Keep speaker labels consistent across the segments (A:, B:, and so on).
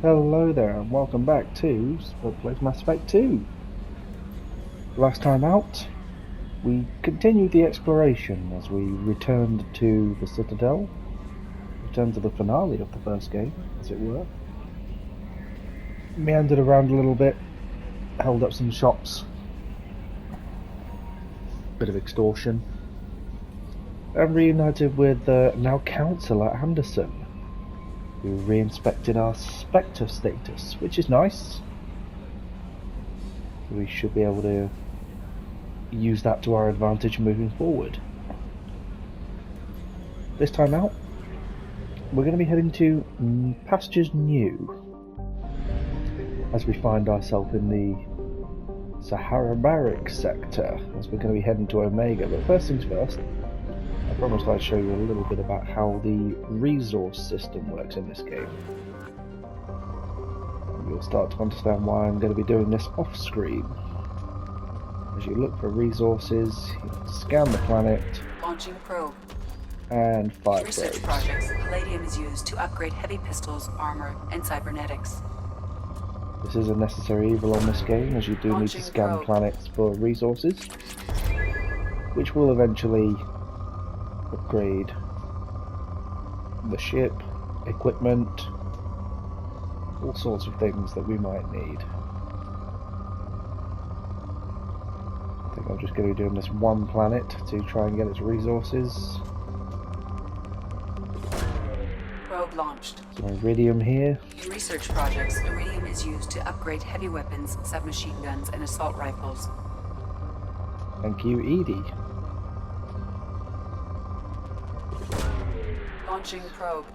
A: Hello there and welcome back to Spud Plays Mass Effect 2. Last time out, we continued the exploration as we returned to the Citadel, returned to the finale of the first game, as it were. Meandered around a little bit, held up some shops, bit of extortion, and reunited with now Councillor Anderson, who re-inspected our Spectre status, which is nice. We should be able to use that to our advantage moving forward. This time out, we're going to be heading to Pastures New, as we find ourselves in the Sahara Barracks sector, as we're going to be heading to Omega. But first things first, I promised I'd show you a little bit about how the resource system works in this game. You'll start to understand why I'm going to be doing this off screen. As you look for resources, you scan the planet,
B: launching probe,
A: and fire
B: research
A: probes.
B: projects. Palladium is used to upgrade heavy pistols, armor, and cybernetics.
A: This is a necessary evil on this game, as you do need to
B: Launching
A: scan
B: probe.
A: planets for resources, which will eventually upgrade the ship, equipment, all sorts of things that we might need. I think I'm just going to be doing this one planet to try and get its resources.
B: Probe launched.
A: So Iridium here.
B: In research projects, iridium is used to upgrade heavy weapons, submachine guns, and assault rifles.
A: Thank you, Edie.
B: Launching probe.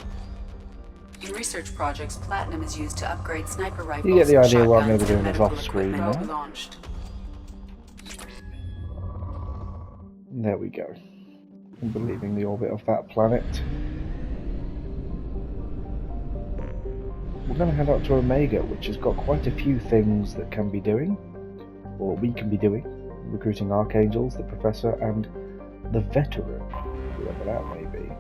B: In research projects, platinum is used to upgrade sniper rifles.
A: You get the idea why I'm going to
B: shotguns,
A: be doing
B: and
A: this
B: medical
A: off screen
B: equipment.
A: now.
B: Probe launched.
A: There we go. I'm leaving the orbit of that planet. We're going to head out to Omega, which has got quite a few things that can be doing, or we can be doing. Recruiting Archangels, the Professor, and the Veteran, whoever that may be.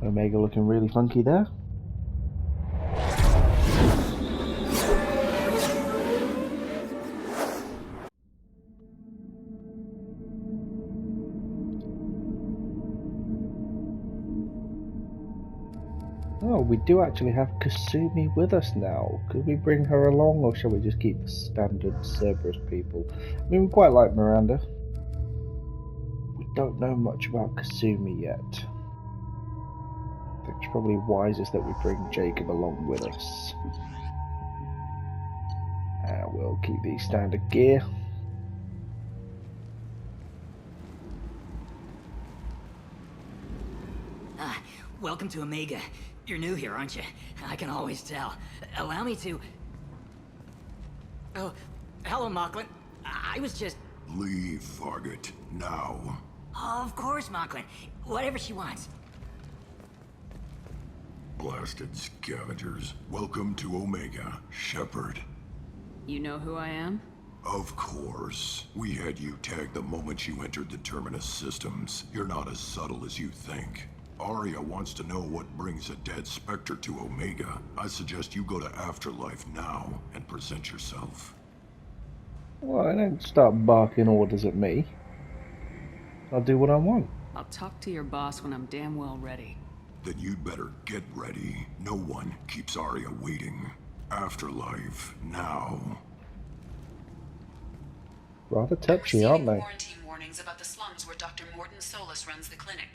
A: Omega looking really funky there. Oh, we do actually have Kasumi with us now. Could we bring her along, or shall we just keep the standard Cerberus people? I mean, we quite like Miranda. We don't know much about Kasumi yet. I think it's probably wisest that we bring Jacob along with us. We'll keep the standard gear.
C: Welcome to Omega. You're new here, aren't you? I can always tell. Allow me to... Oh, hello, Mocklin. I was just...
D: Leave, Fargate, now.
C: Of course, Mocklin. Whatever she wants.
D: Blasted scavengers. Welcome to Omega, Shepard.
B: You know who I am?
D: Of course. We had you tagged the moment you entered the Terminus systems. You're not as subtle as you think. Aria wants to know what brings a dead Spectre to Omega. I suggest you go to Afterlife now and present yourself.
A: Well, don't start barking orders at me. I'll do what I want.
E: I'll talk to your boss when I'm damn well ready.
D: Then you'd better get ready. No one keeps Aria waiting. Afterlife, now.
A: Rather touchy, aren't they?
B: Quarantine warnings about the slums where Dr. Morton Solus runs the clinic.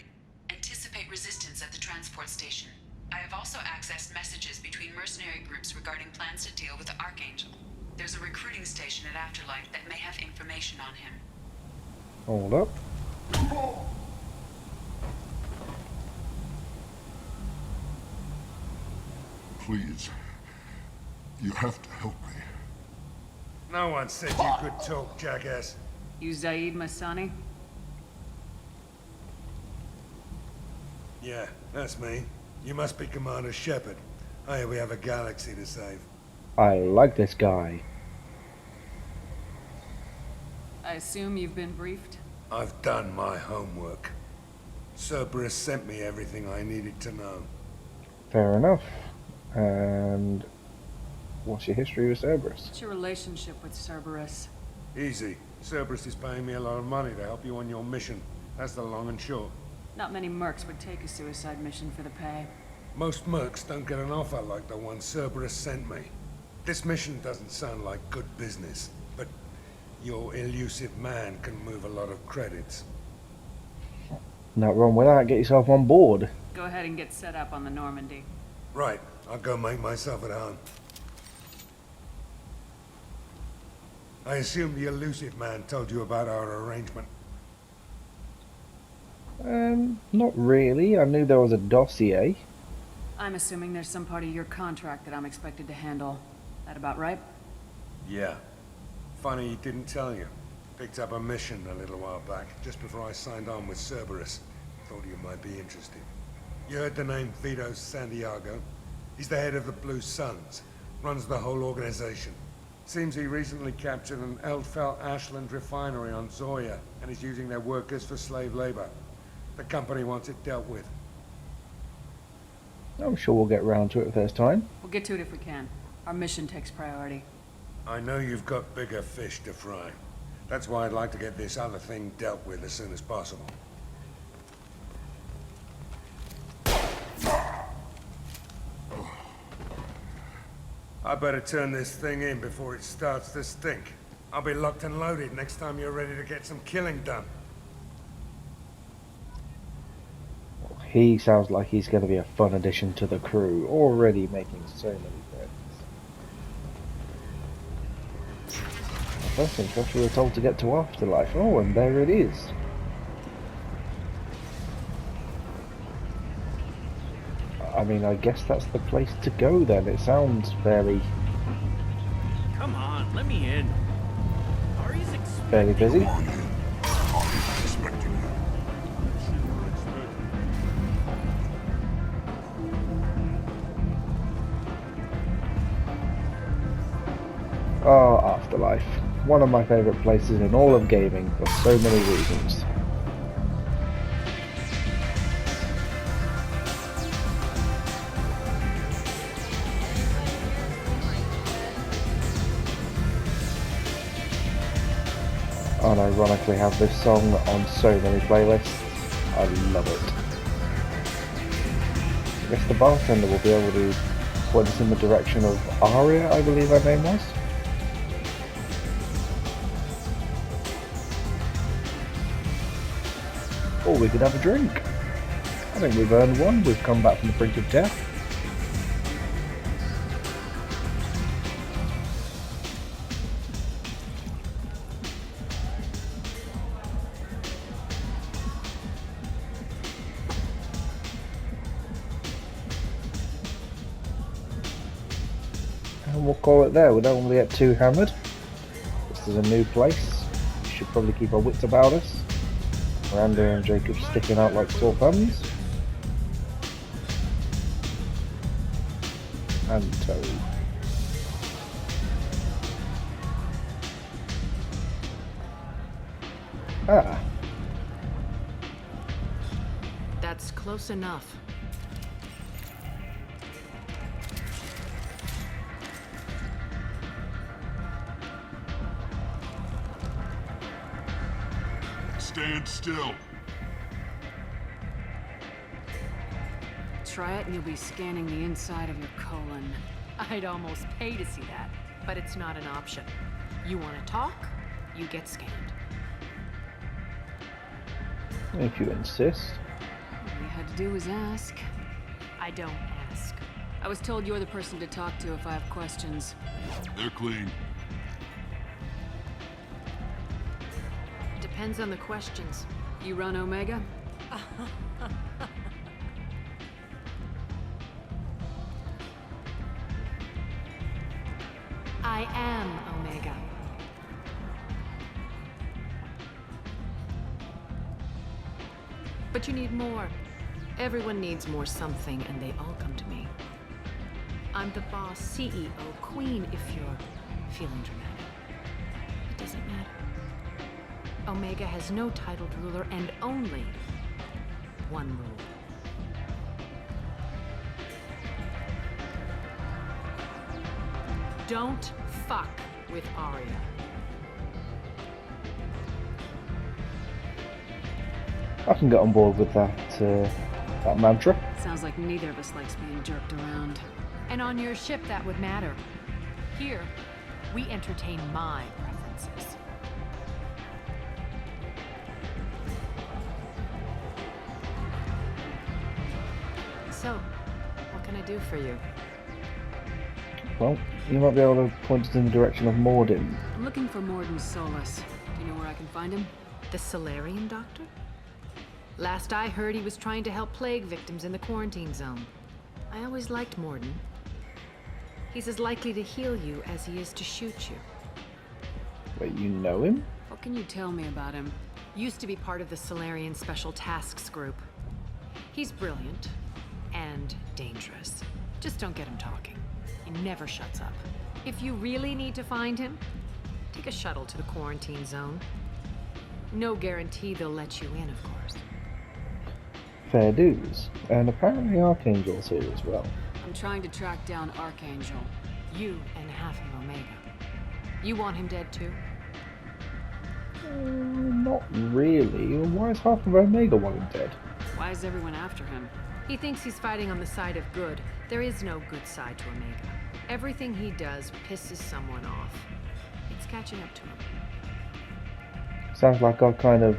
B: Anticipate resistance at the transport station. I have also accessed messages between mercenary groups regarding plans to deal with the Archangel. There's a recruiting station at Afterlife that may have information on him.
A: Hold up.
D: Please. You have to help me.
F: No one said you could talk, jackass.
E: You Zaid Masani?
F: Yeah, that's me. You must be Commander Shepard. Hey, we have a galaxy to save.
A: I like this guy.
E: I assume you've been briefed?
F: I've done my homework. Cerberus sent me everything I needed to know.
A: Fair enough. And what's your history with Cerberus?
E: What's your relationship with Cerberus?
F: Easy. Cerberus is paying me a lot of money to help you on your mission. That's the long and short.
E: Not many mercs would take a suicide mission for the pay.
F: Most mercs don't get an offer like the one Cerberus sent me. This mission doesn't sound like good business, but your elusive man can move a lot of credits.
A: Not wrong with that. Get yourself on board.
E: Go ahead and get set up on the Normandy.
F: Right, I'll go make myself at home. I assume the elusive man told you about our arrangement.
A: Not really. I knew there was a dossier.
E: I'm assuming there's some part of your contract that I'm expected to handle. That about right?
F: Yeah. Funny he didn't tell you. Picked up a mission a little while back, just before I signed on with Cerberus. Thought you might be interested. You heard the name Vito Santiago? He's the head of the Blue Suns. Runs the whole organization. Seems he recently captured an Eldfell Ashland refinery on Zoya, and is using their workers for slave labor. The company wants it dealt with.
A: I'm sure we'll get round to it if there's time.
E: We'll get to it if we can. Our mission takes priority.
F: I know you've got bigger fish to fry. That's why I'd like to get this other thing dealt with as soon as possible. I better turn this thing in before it starts to stink. I'll be locked and loaded next time you're ready to get some killing done.
A: He sounds like he's going to be a fun addition to the crew. Already making so many friends. First thing, first we were told to get to Afterlife. Oh, and there it is. I mean, I guess that's the place to go then. It sounds very...
G: Come on, let me in. Ari's
A: fairly busy.
D: Come on in. Ari's expecting you.
A: Oh, Afterlife. One of my favourite places in all of gaming for so many reasons. And ironically have this song on so many playlists. I love it. I guess the bartender will be able to point us in the direction of Aria, I believe her name was. Or we could have a drink. I think we've earned one. We've come back from the brink of death. And we'll call it there. We don't want to get too hammered. This is a new place. We should probably keep our wits about us. Miranda and Jacob sticking out like sore thumbs. And Toad. Ah.
H: That's close enough.
D: Stand still.
E: Try it and you'll be scanning the inside of your colon.
H: I'd almost pay to see that, but it's not an option. You want to talk, you get scanned.
A: If you insist.
E: All you had to do was ask.
H: I don't ask.
E: I was told you're the person to talk to if I have questions.
D: They're clean.
H: Depends on the questions.
E: You run Omega?
H: I am Omega. But you need more. Everyone needs more something, and they all come to me. I'm the boss, CEO, queen, if you're feeling dramatic. It doesn't matter. Omega has no titled ruler and only one rule. Don't fuck with Arya.
A: I can get on board with that that mantra.
E: Sounds like neither of us likes being jerked around.
H: And on your ship, that would matter. Here, we entertain my preferences. So, what can I do for you?
A: Well, you might be able to point us in the direction of Morden.
E: I'm looking for Morden Solus. Do you know where I can find him?
H: The Salarian doctor? Last I heard, he was trying to help plague victims in the quarantine zone. I always liked Morden. He's as likely to heal you as he is to shoot you.
A: Wait, you know him?
E: What can you tell me about him?
H: Used to be part of the Salarian Special Tasks Group. He's brilliant and dangerous. Just don't get him talking. He never shuts up. If you really need to find him, take a shuttle to the quarantine zone. No guarantee they'll let you in, of course.
A: Fair dues. And apparently Archangel's here as well.
E: I'm trying to track down Archangel.
H: You and half of Omega. You want him dead too?
A: Not really. Why is half of Omega wanting dead?
E: Why is everyone after him?
H: He thinks he's fighting on the side of good. There is no good side to Omega. Everything he does pisses someone off. It's catching up to him.
A: Sounds like our kind of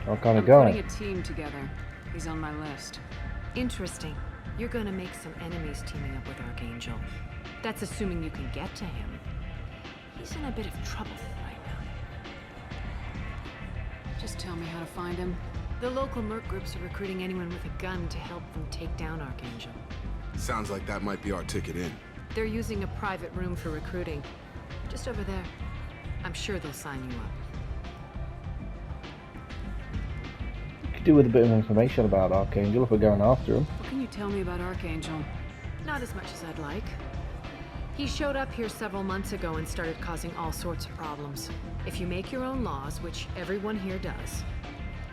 E: I'm
A: guy.
E: putting a team together. He's on my list.
H: Interesting. You're gonna make some enemies teaming up with Archangel. That's assuming you can get to him. He's in a bit of trouble right now.
E: Just tell me how to find him.
H: The local merc groups are recruiting anyone with a gun to help them take down Archangel.
I: Sounds like that might be our ticket in.
H: They're using a private room for recruiting. Just over there. I'm sure they'll sign you up.
A: Could do with a bit of information about Archangel if we're going after him.
E: What can you tell me about Archangel?
H: Not as much as I'd like. He showed up here several months ago and started causing all sorts of problems. If you make your own laws, which everyone here does,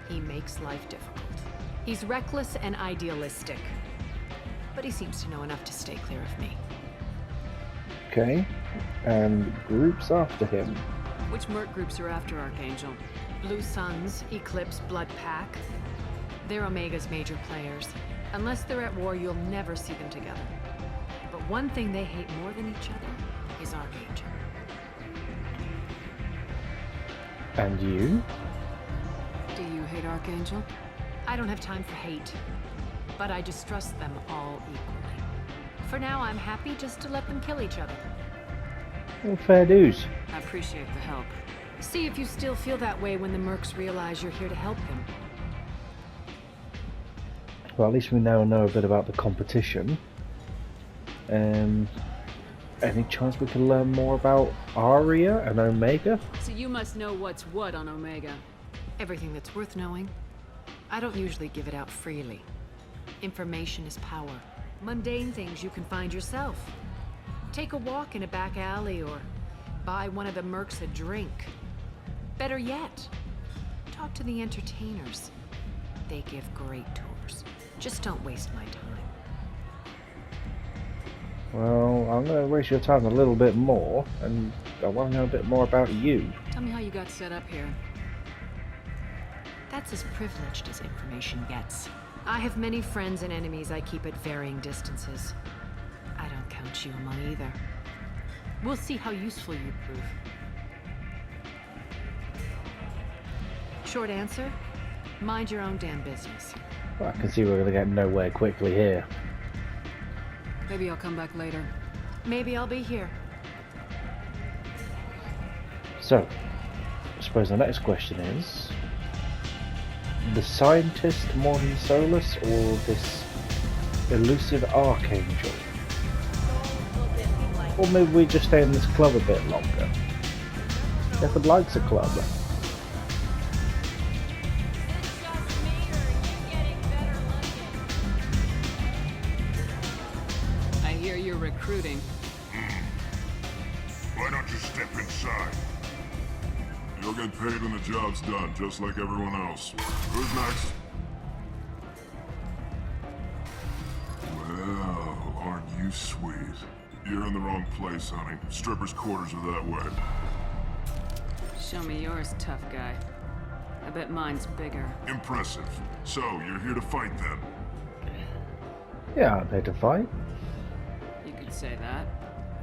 H: he makes life difficult. He's reckless and idealistic. But he seems to know enough to stay clear of me.
A: Okay. And groups after him.
E: Which merc groups are after Archangel?
H: Blue Suns, Eclipse, Blood Pack. They're Omega's major players. Unless they're at war, you'll never see them together. But one thing they hate more than each other is Archangel.
A: And you?
E: Do you hate Archangel?
H: I don't have time for hate. But I distrust them all equally. For now, I'm happy just to let them kill each other.
A: Well, fair dues.
E: I appreciate the help.
H: See if you still feel that way when the mercs realize you're here to help him.
A: Well, at least we now know a bit about the competition. Any chance we can learn more about Arya and Omega?
E: So you must know what's what on Omega.
H: Everything that's worth knowing. I don't usually give it out freely. Information is power. Mundane things you can find yourself. Take a walk in a back alley or buy one of the mercs a drink. Better yet, talk to the entertainers. They give great tours. Just don't waste my time.
A: Well, I'm going to waste your time a little bit more, and I want to know a bit more about you.
E: Tell me how you got set up here.
H: That's as privileged as information gets. I have many friends and enemies I keep at varying distances. I don't count you among either. We'll see how useful you prove. Short answer, mind your own damn business.
A: Well, I can see we're going to get nowhere quickly here.
E: Maybe I'll come back later.
H: Maybe I'll be here.
A: So, I suppose the next question is... the scientist Morden Solus or this elusive Archangel? Or maybe we just stay in this club a bit longer. Shepard likes a club.
E: I hear you're recruiting.
D: Why don't you step inside? You'll get paid when the job's done, just like everyone else. Who's next? Well, aren't you sweet? You're in the wrong place, honey. Strippers' quarters are that way.
E: Show me yours, tough guy. I bet mine's bigger.
D: Impressive. So, you're here to fight then?
A: Yeah, I'm here to fight.
E: You could say that.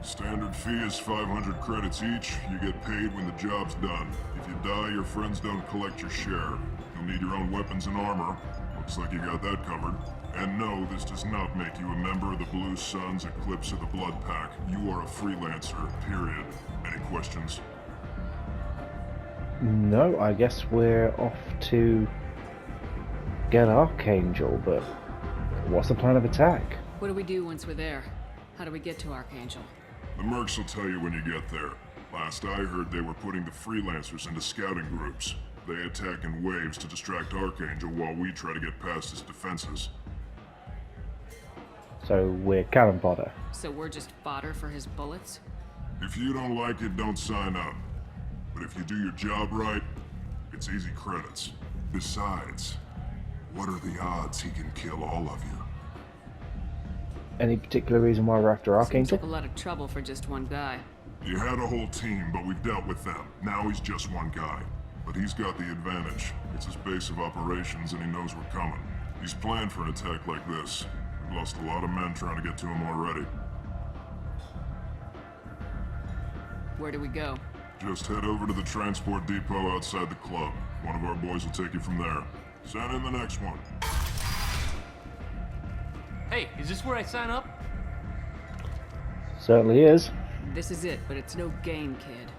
D: Standard fee is 500 credits each. You get paid when the job's done. If you die, your friends don't collect your share. You'll need your own weapons and armor. Looks like you got that covered. And no, this does not make you a member of the Blue Suns, Eclipse, or the Blood Pack. You are a freelancer, period. Any questions?
A: No, I guess we're off to get Archangel, but what's the plan of attack?
E: What do we do once we're there? How do we get to Archangel?
D: The mercs will tell you when you get there. Last I heard, they were putting the freelancers into scouting groups. They attack in waves to distract Archangel while we try to get past his defenses.
A: So we're cannon fodder.
E: So we're just fodder for his bullets?
D: If you don't like it, don't sign up. But if you do your job right, it's easy credits. Besides, what are the odds he can kill all of you?
A: Any particular reason why we're after
E: Seems
A: Archangel?
E: like a lot of trouble for just one guy.
D: You had a whole team, but we've dealt with them. Now he's just one guy. But he's got the advantage. It's his base of operations and he knows we're coming. He's planned for an attack like this. We've lost a lot of men trying to get to him already.
E: Where do we go?
D: Just head over to the transport depot outside the club. One of our boys will take you from there. Send in the next one.
G: Hey, is this where I sign up?
A: Certainly is.
E: This is it, but it's no game, kid.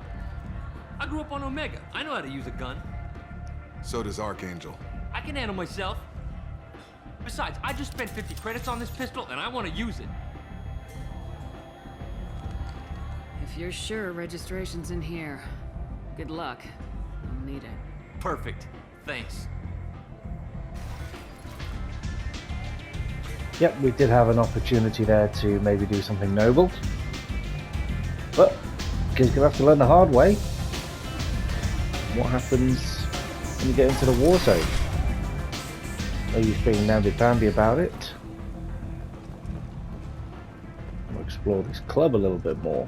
G: I grew up on Omega. I know how to use a gun.
I: So does Archangel.
G: I can handle myself. Besides, I just spent 50 credits on this pistol, and I want to use it.
E: If you're sure registration's in here, good luck. I'll need it.
G: Perfect. Thanks.
A: Yep, we did have an opportunity there to maybe do something noble. But, kid's gonna have to learn the hard way. What happens when you get into the war zone? Are you being namby-pamby about it? We'll explore this club a little bit more.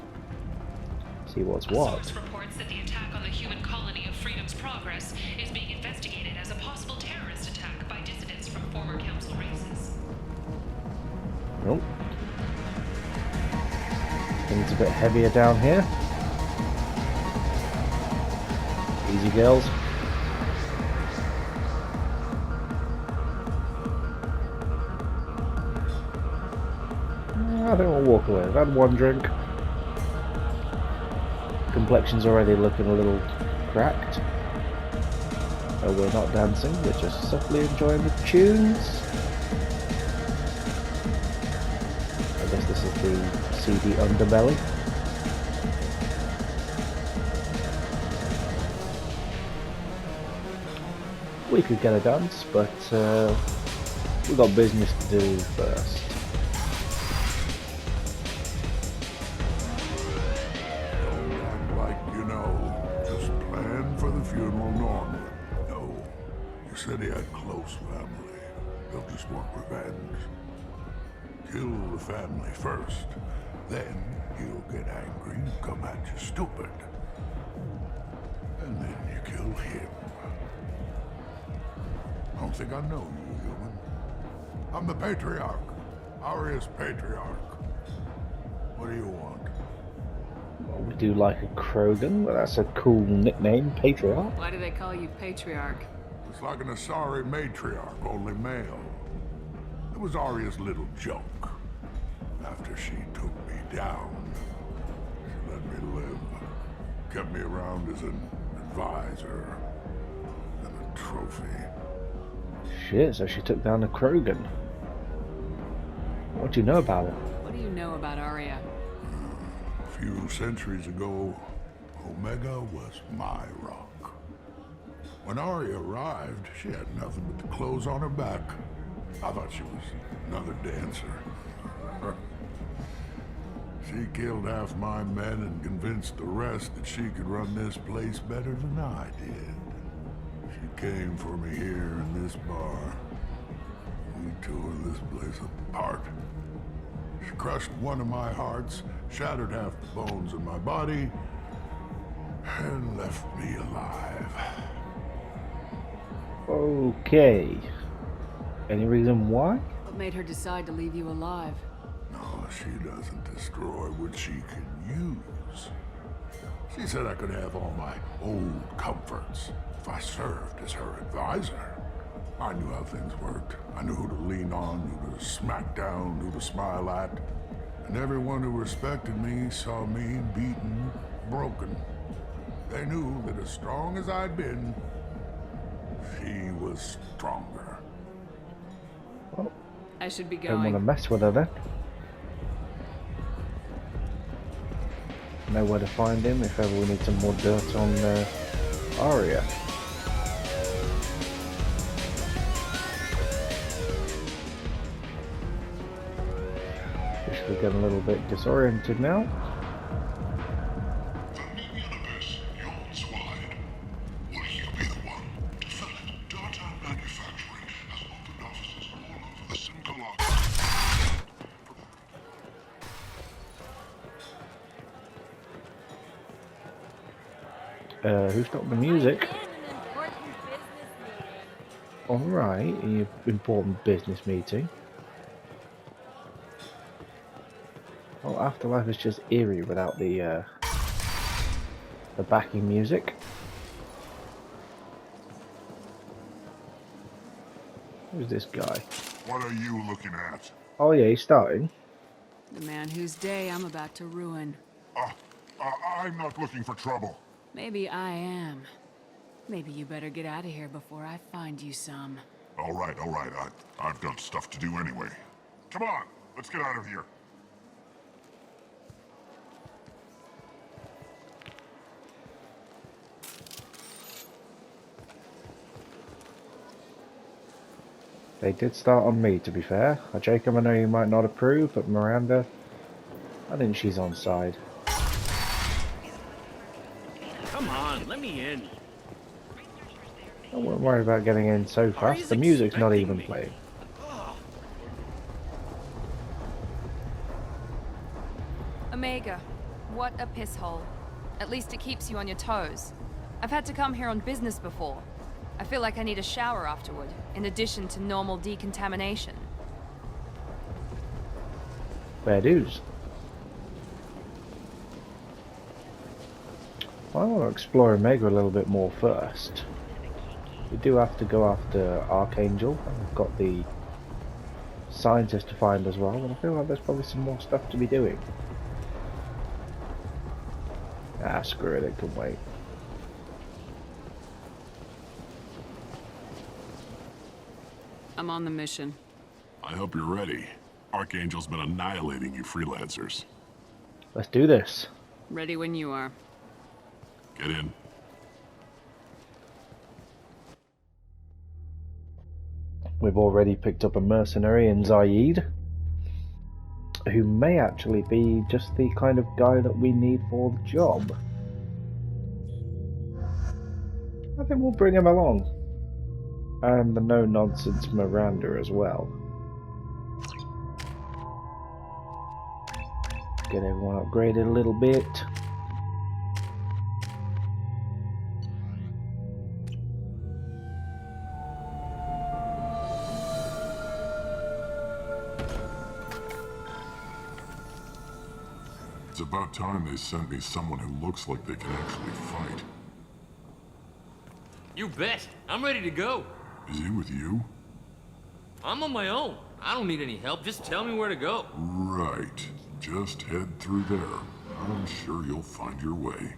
A: See what's
B: A
A: what.
B: source reports that the attack on the human colony of Freedom's Progress is being investigated as a possible terrorist attack by dissidents from former council races.
A: Nope. Things a bit heavier down here. Easy girls. I think we'll walk away. I've had one drink. Complexion's already looking a little cracked. So we're not dancing, we're just softly enjoying the tunes. I guess this is the CD underbelly. We could get a dance, but we've got business to do first.
D: Funeral normal. No. You said he had close family. They'll just want revenge. Kill the family first. Then he'll get angry and come at you stupid. And then you kill him. I don't think I know you, human. I'm the Patriarch. Aria's Patriarch. What do you want?
A: Well, we do like a Krogan, but that's a cool nickname, Patriarch.
E: Why do they call you Patriarch?
D: It's like an Asari matriarch, only male. It was Aria's little joke. After she took me down, she let me live. Kept me around as an advisor and a trophy.
A: Shit, so she took down a Krogan. What do you know about it?
E: What do you know about Aria?
D: A few centuries ago, Omega was my rock. When Aria arrived, she had nothing but the clothes on her back. I thought she was another dancer. She killed half my men and convinced the rest that she could run this place better than I did. She came for me here in this bar. We tore this place apart. She crushed one of my hearts, shattered half the bones in my body, and left me alive.
A: Okay. Any reason why?
E: What made her decide to leave you alive?
D: No, she doesn't destroy what she can use. She said I could have all my old comforts if I served as her advisor. I knew how things worked. I knew who to lean on, who to smack down, who to smile at. And everyone who respected me saw me beaten, broken. They knew that as strong as I'd been, she was stronger.
A: Well,
E: I should be
A: don't want to
E: going.
A: mess with her then. Know where to find him if ever we need some more dirt on Arya. Just we're getting a little bit disoriented now. Who stopped the music? Alright, an important business meeting. Well, Afterlife is just eerie without the backing music. Who's this guy?
D: What are you looking at?
A: Oh yeah, he's starting.
E: The man whose day I'm about to ruin.
D: I'm not looking for trouble.
E: Maybe I am. Maybe you better get out of here before I find you some.
D: All right. I've got stuff to do anyway. Come on, let's get out of here.
A: They did start on me, to be fair. Jacob, I know you might not approve, but Miranda, I think she's on side.
G: Come on, let me in.
A: Don't worry about getting in so fast. The music's not even playing.
J: Omega, what a piss hole. At least it keeps you on your toes. I've had to come here on business before. I feel like I need a shower afterward, in addition to normal decontamination.
A: Fair dues. I want to explore Omega a little bit more first. We do have to go after Archangel, and we've got the scientist to find as well, and I feel like there's probably some more stuff to be doing. Ah, screw it, it can wait.
E: I'm on the mission.
D: I hope you're ready. Archangel's been annihilating you freelancers.
A: Let's do this.
E: Ready when you are.
D: Get in.
A: We've already picked up a mercenary in Zaid, who may actually be just the kind of guy that we need for the job. I think we'll bring him along. And the no-nonsense Miranda as well. Get everyone upgraded a little bit.
D: It's about time they sent me someone who looks like they can actually fight.
G: You bet. I'm ready to go.
D: Is he with you?
G: I'm on my own. I don't need any help. Just tell me where to go.
D: Right. Just head through there. I'm sure you'll find your way.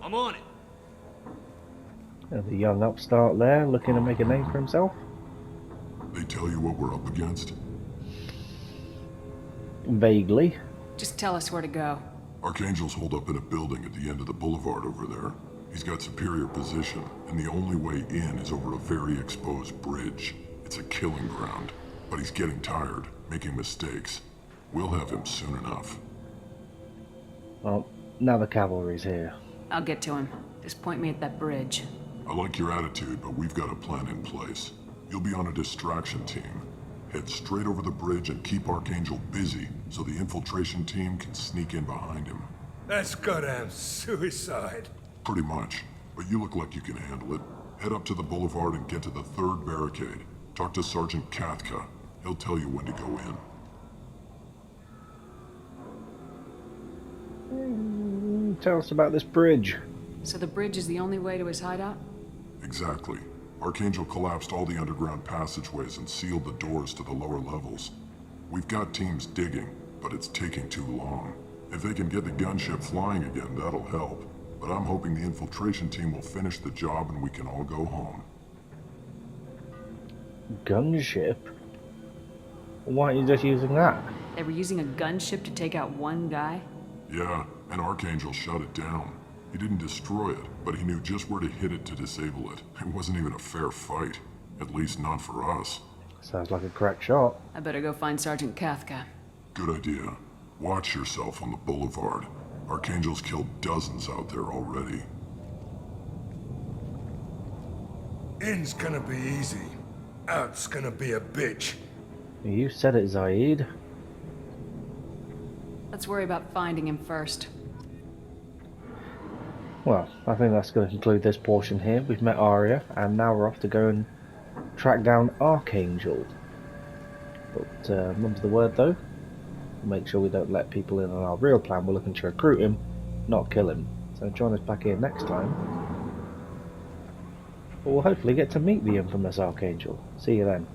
G: I'm on it.
A: There's a young upstart there, looking to make a name for himself.
D: They tell you what we're up against?
A: Vaguely.
E: Just tell us where to go.
D: Archangel's holed up in a building at the end of the boulevard over there. He's got superior position, and the only way in is over a very exposed bridge. It's a killing ground, but he's getting tired, making mistakes. We'll have him soon enough.
A: Well, now the cavalry's here.
E: I'll get to him. Just point me at that bridge.
D: I like your attitude, but we've got a plan in place. You'll be on a distraction team. Head straight over the bridge and keep Archangel busy so the infiltration team can sneak in behind him.
F: That's goddamn suicide.
D: Pretty much. But you look like you can handle it. Head up to the boulevard and get to the 3rd barricade. Talk to Sergeant Kathka. He'll tell you when to go in.
A: Tell us about this bridge.
E: So the bridge is the only way to his hideout?
D: Exactly. Archangel collapsed all the underground passageways and sealed the doors to the lower levels. We've got teams digging, but it's taking too long. If they can get the gunship flying again, that'll help. But I'm hoping the infiltration team will finish the job and we can all go home.
A: Gunship? Why aren't you just using that?
E: They were using a gunship to take out one guy?
D: Yeah, and Archangel shut it down. He didn't destroy it, but he knew just where to hit it to disable it. It wasn't even a fair fight. At least not for us.
A: Sounds like a crack shot.
E: I better go find Sergeant Kathka.
D: Good idea. Watch yourself on the boulevard. Archangel's killed dozens out there already.
F: In's gonna be easy. Out's gonna be a bitch.
A: You said it, Zaid.
E: Let's worry about finding him first.
A: Well, I think that's going to conclude this portion here. We've met Arya, and now we're off to go and track down Archangel. But remember the word, though. Make sure we don't let people in on our real plan. We're looking to recruit him, not kill him. So join us back here next time. But we'll hopefully get to meet the infamous Archangel. See you then.